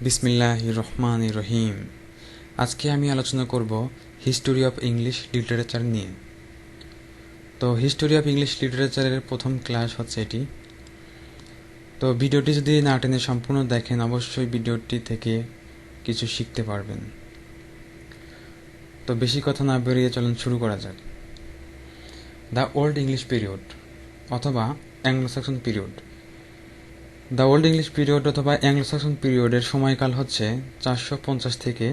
বিসমিল্লাহির রহমানির রহিম। আজকে আমি আলোচনা করব হিস্টোরি অফ ইংলিশ লিটারেচার নিয়ে। তো হিস্টোরি অফ ইংলিশ লিটারেচারের প্রথম ক্লাস হচ্ছে এটি। তো ভিডিওটি যদি না টেনে সম্পূর্ণ দেখেন অবশ্যই ভিডিওটি থেকে কিছু শিখতে পারবেন। তো বেশি কথা না বেরিয়ে চলুন শুরু করা যাক। দ্য ওল্ড ইংলিশ পিরিয়ড অথবা Anglo Saxon period. The Old English period অথবা অ্যাংলো স্যাক্সন পিরিয়ডের সময়কাল হচ্ছে 450 থেকে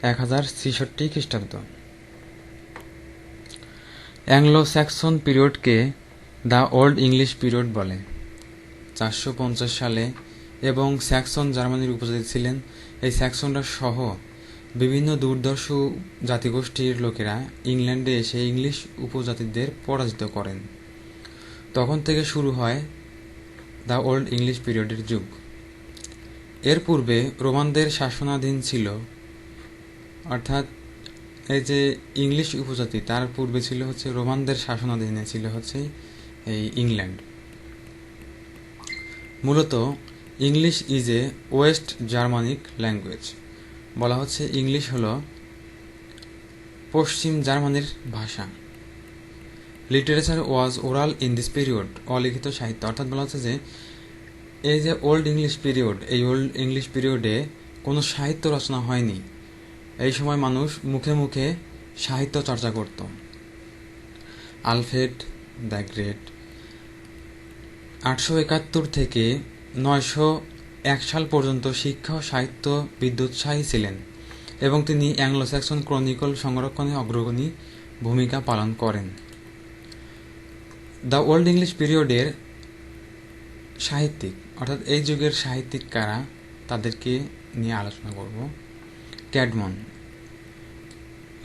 1066 খ্রিস্টাব্দ। অ্যাংলো স্যাক্সন পিরিয়ডকে দ্য ওল্ড ইংলিশ পিরিয়ড বলে। 450 সালে এবং স্যাক্সন জার্মানির উপজাতি ছিলেন। এই স্যাক্সনরা সহ বিভিন্ন দুর্ধর্ষ জাতিগোষ্ঠীর লোকেরা ইংল্যান্ডে এসে ইংলিশ উপজাতিদের পরাজিত করেন। তখন থেকে শুরু হয় দ্য ওল্ড ইংলিশ পিরিয়ডের যুগ। এর পূর্বে রোমানদের শাসনাধীন ছিল, অর্থাৎ এই যে ইংলিশ উপজাতি তার পূর্বে ছিল হচ্ছে রোমানদের শাসনাধীনে ছিল হচ্ছে এই ইংল্যান্ড। মূলত English is a West Germanic language. বলা হচ্ছে ইংলিশ হলো পশ্চিম জার্মানির ভাষা। Literature was oral in this period. অলিখিত সাহিত্য, অর্থাৎ বলা হচ্ছে যে এই যে ওল্ড ইংলিশ পিরিয়ড, এই ওল্ড ইংলিশ পিরিয়ডে কোনো সাহিত্য রচনা হয়নি। এই সময় মানুষ মুখে মুখে সাহিত্য চর্চা করত। আলফ্রেড দ্য গ্রেট 871 থেকে 901 সাল পর্যন্ত শিক্ষা ও সাহিত্য বিদ্যোৎসাহী ছিলেন এবং তিনি অ্যাংলো স্যাক্সন ক্রনিকল সংরক্ষণে অগ্রগণী ভূমিকা পালন করেন। দ্য ওল্ড ইংলিশ পিরিয়ডের সাহিত্যিক, অর্থাৎ এই যুগের সাহিত্যিক কারা তাদেরকে নিয়ে আলোচনা করব। ক্যাডমন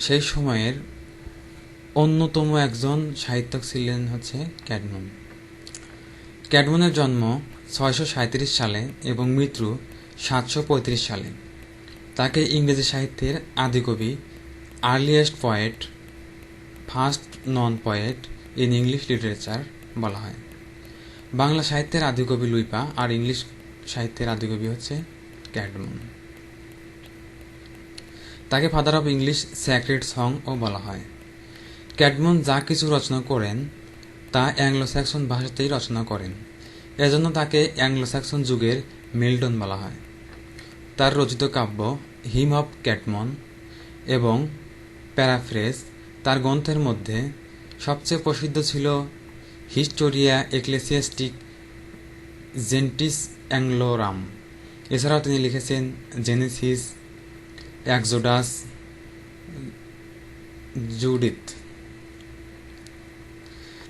সেই সময়ের অন্যতম একজন সাহিত্যিক ছিলেন হচ্ছে ক্যাডমন। ক্যাডমনের জন্ম 637 সালে এবং মৃত্যু 735 সালে। তাকে ইংরেজি সাহিত্যের আদিকবি, earliest poet, first known poet in English literature বলা হয়। বাংলা সাহিত্যের আদিকবি লুইপা আর ইংলিশ সাহিত্যের আদিকবি হচ্ছে ক্যাডমন। তাকে father of English sacred song ও বলা হয়। ক্যাডমন যা কিছু রচনা করেন তা অ্যাংলো স্যাক্সন ভাষাতেই রচনা করেন, এজন্য তাকে অ্যাংলো স্যাক্সন যুগের মিল্টন বলা হয়। তার রচিত কাব্য হিম অফ ক্যাডমন এবং প্যারাফ্রেজ তার গ্রন্থের মধ্যে সবচেয়ে প্রসিদ্ধ ছিল হিস্টোরিয়া এক্লেসিয়াস্টিক জেন্টিস অ্যাংলোরাম। এছাড়াও তিনি লিখেছেন জেনেসিস, এক্সোডাস, জুডিথ।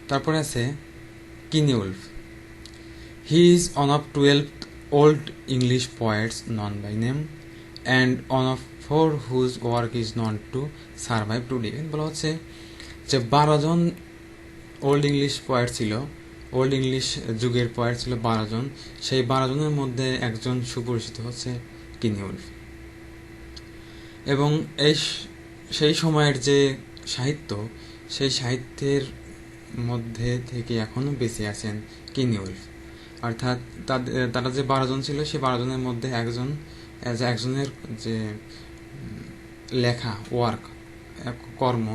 তারপরে আছে Cynewulf. He is one of 12 Old English poets known by name and one of 4 whose work is known to survive today. বলা হচ্ছে যে 12 জন ওল্ড ইংলিশ পোয়েট ছিল, ওল্ড ইংলিশ যুগের পোয়েট ছিল 12 জন। সেই 12 জনের মধ্যে একজন সুপরিচিত হচ্ছে কিনিউলফ। এবং সেই সময়ের যে সাহিত্য, সেই সাহিত্যের মধ্যে থেকে এখনও বেঁচে আছেন কিনিউলফ। অর্থাৎ তারা যে 12 জন ছিল সেই 12 জনের মধ্যে একজনের যে লেখা ওয়ার্ক, কর্ম,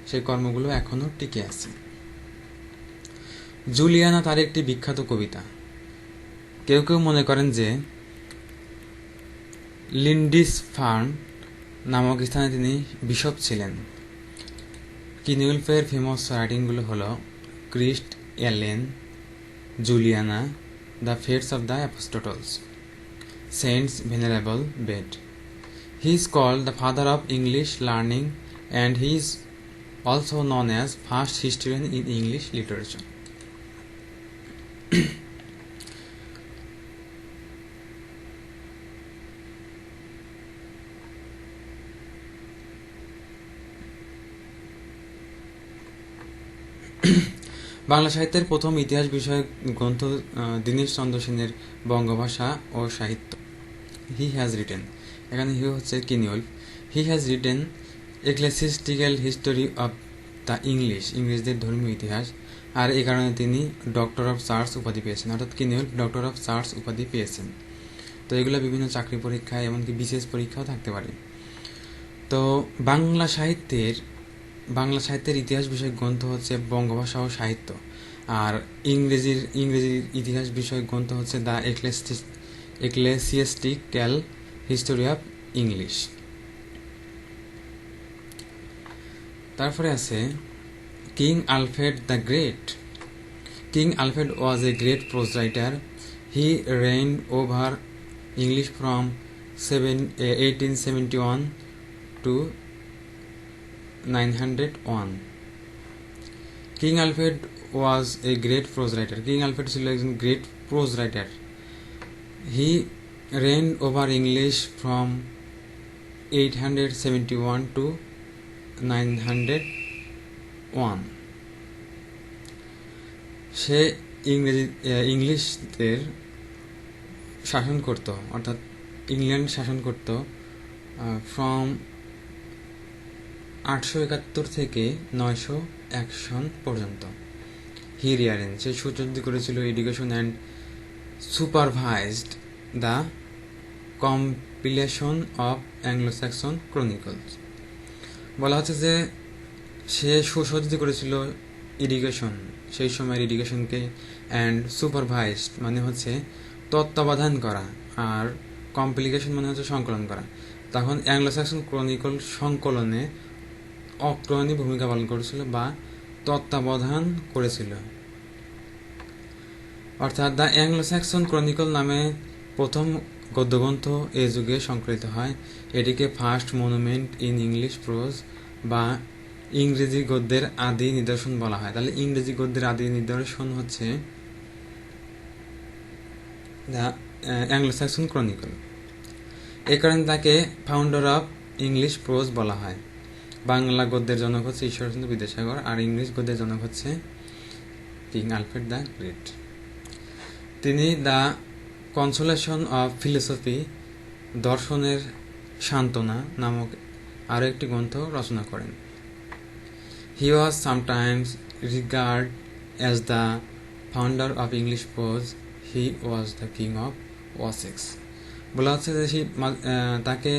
সেই কর্মগুলো এখনও টিকে আছে। জুলিয়ানা তার একটি বিখ্যাত কবিতা। কেউ কেউ মনে করেন যে লিন্ডিসফার্ন নামক স্থানে তিনি বিশপ ছিলেন। কিনিউলফের ফেমাস রাইটিংগুলো হলো Christ, Elene, Juliana, the Fates of the Apostles, saints Venerable Bede. He is called the father of English learning and he is also known as first historian in English literature. Bangla সাহিত্যের প্রথম ইতিহাস বিষয়ক গ্রন্থ দীনেশ চন্দ্র সেনের বঙ্গভাষা ও সাহিত্য। হি has written, এখানে he হচ্ছে Cynewulf. He has written Ecclesiastical History of the English, ইংরেজদের ধর্মীয় ইতিহাস। আর এই কারণে তিনি ডক্টর অফ চার্চ উপাধি পেয়েছেন, অর্থাৎ কিনিউলফ ডক্টর অফ চার্চ উপাধি পেয়েছেন। তো এগুলো বিভিন্ন চাকরি পরীক্ষা এমনকি বিশেষ পরীক্ষাও থাকতে পারে। তো বাংলা সাহিত্যের ইতিহাস বিষয়ক গ্রন্থ হচ্ছে বঙ্গভাষা ও সাহিত্য, আর ইংরেজির ইতিহাস বিষয়ক গ্রন্থ হচ্ছে the ecclesiastical History of English. তারপরে আছে king Alfred the great. King Alfred was a great pros writer. He reigned over English from 1871 to 901. King Alfred was a great pros writer. King Alfred ছিল একজন great pros writer. He reigned over English from 871 to 901. সে ইংলিশদের শাসন করত, অর্থাৎ England শাসন করত from 871 থেকে 901 সন পর্যন্ত। হি রিয়ারেন, সে সুচরিত করেছিল education and supervised the compilation of Anglo Saxon Chronicles. বলা হচ্ছে যে সে সুসজ্জিত করেছিল ইরিগেশন, সেই সময়ের ইরিগেশনকে, অ্যান্ড সুপারভাইজড মানে হচ্ছে তত্ত্বাবধান করা, আর কম্পিলিকেশন মানে হচ্ছে সংকলন করা। তখন অ্যাংলো স্যাক্সন ক্রনিকল সংকলনে অগ্রণী ভূমিকা পালন করেছিল বা তত্ত্বাবধান করেছিল। অর্থাৎ দ্য অ্যাংলো স্যাক্সন ক্রনিকল নামে প্রথম গদ্যগ্রন্থ এ যুগে সংকলিত হয়। এটিকে first monument in English pros বা ইংরেজি গদ্যের আদি নিদর্শন বলা হয়। তাহলে ইংরেজি গদ্যের আদি নিদর্শন হচ্ছে দ্য অ্যাংলো স্যাক্সন ক্রনিকল। এ কারণে তাকে ফাউন্ডার অফ ইংলিশ প্রোজ বলা হয়। বাংলা গদ্যের জনক হচ্ছে ঈশ্বরচন্দ্র বিদ্যাসাগর, আর ইংলিশ গদ্যের জনক হচ্ছে কিং আলফ্রেড দ্য গ্রেট। তিনি দ্য কনসোলেশন অফ ফিলোসফি, দর্শনের সান্ত্বনা নামক আরও একটি গ্রন্থ রচনা করেন। He was sometimes regarded as the founder of English prose. He was the king of Wessex. বলা হচ্ছে যে তাকে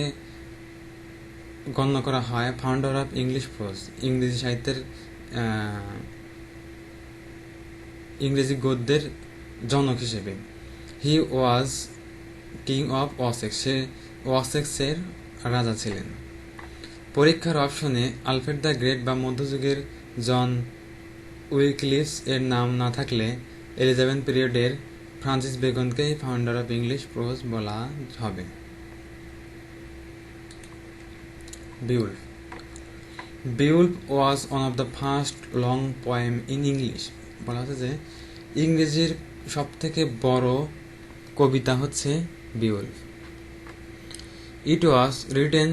গণ্য করা হয় ফাউন্ডার অফ ইংলিশ প্রোজ, ইংরেজি সাহিত্যের ইংরেজি গদ্যের জনক হিসেবে। হি ওয়াজ কিং অফ ওয়াসেক্স, সে ওয়াসেক্সের রাজা ছিলেন। পরীক্ষার অপশনে আলফ্রেড দ্য গ্রেট বা মধ্যযুগের জন উইকলিফ এর নাম না থাকলে এলিজাবেথ পিরিয়ডের ফ্রান্সিস বেকনকেই ফাউন্ডার অফ ইংলিশ প্রোজ বলা হবে। Beowulf. Beowulf was one of the first long poem in English. বলা হচ্ছে যে ইংরেজির সব থেকে বড় কবিতা হচ্ছে Beowulf. It was written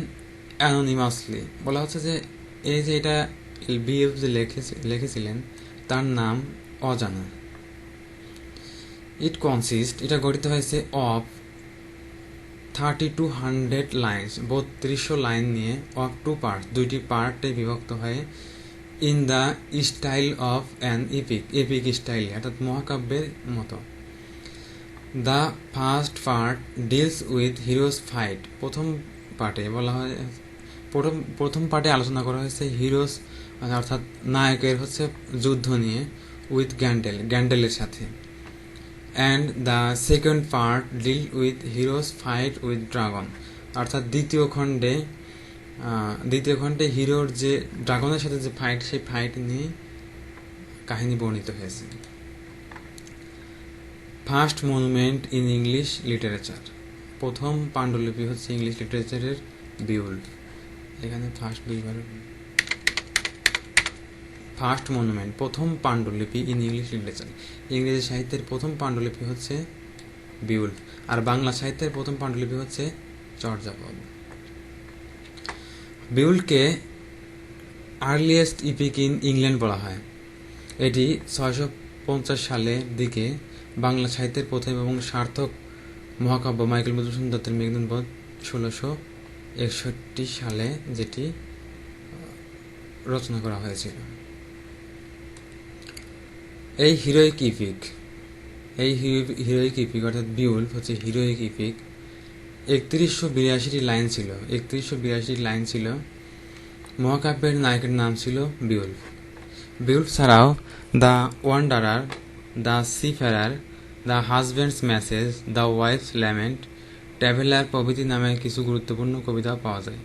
anonymously. বলা হচ্ছে যে এই যে এটা বিউলফ যে লিখেছিলেন তার নাম অজানা। ইট কনসিস্ট, এটা গঠিত হয়েছে অফ 3200 লাইন্স, 3200 লাইন নিয়ে, অফ টু পার্ট, দুইটি পার্টে বিভক্ত হয়ে, in the style of an epic, epic style অর্থাৎ মহাকাব্যের মতো। The first part deals with heroes fight. প্রথম পার্টে বলা হয়, প্রথম পার্টে আলোচনা করা হয়েছে হিরোজ অর্থাৎ নায়কের হচ্ছে যুদ্ধ নিয়ে, উইথ গ্যান্ডেলের সাথে। And the second part deal with heroes fight with dragon, অর্থাৎ দ্বিতীয় খণ্ডে হিরোর যে ড্রাগনের সাথে যে ফাইট, সেই ফাইট নিয়ে কাহিনী বর্ণিত হয়েছে। First monument in English literature, প্রথম পাণ্ডুলিপি হচ্ছে ইংলিশ লিটারেচারের বিউলফ। এখানে ফার্স্ট মনুমেন্ট, প্রথম পাণ্ডুলিপি ইন ইংলিশ লিটারেচার, ইংরেজি সাহিত্যের প্রথম পাণ্ডুলিপি হচ্ছে বিউলফ, আর বাংলা সাহিত্যের প্রথম পাণ্ডুলিপি হচ্ছে চর্যাপদ। বিউলফকে আর্লিয়েস্ট ইপিক ইন ইংল্যান্ড বলা হয়। এটি 650 সালের দিকে বাংলা সাহিত্যের প্রথম এবং সার্থক মহাকাব্য মাইকেল মধুসূদন দত্তের মেঘদূত 1661 সালে যেটি রচনা করা হয়েছিল। এই হিরোইক ইপিক অর্থাৎ বিউলফ হচ্ছে হিরোইক ইপিক 3182টি লাইন ছিল। 3182টি লাইন ছিল। মহাকাব্যের নায়কের নাম ছিল বিউল্ফ। বিউল্ফ ছাড়াও the wanderer, the সিফারার, the husbands message, the wife's lament, traveller প্রভৃতি নামে কিছু গুরুত্বপূর্ণ কবিতা পাওয়া যায়।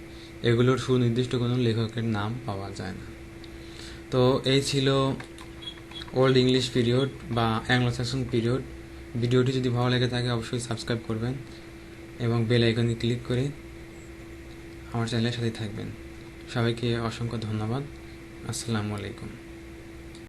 এগুলোর সুনির্দিষ্ট কোনো লেখকের নাম পাওয়া যায় না। তো এই ছিল ওল্ড ইংলিশ পিরিয়ড বা অ্যাংলো স্যাক্সন পিরিয়ড। ভিডিওটি যদি ভালো লেগে থাকে অবশ্যই সাবস্ক্রাইব করবেন এবং বেল আইকনে ক্লিক করে আমার চ্যানেলের সাথে থাকবেন। সবাইকে অসংখ্য ধন্যবাদ। আসসালামু আলাইকুম।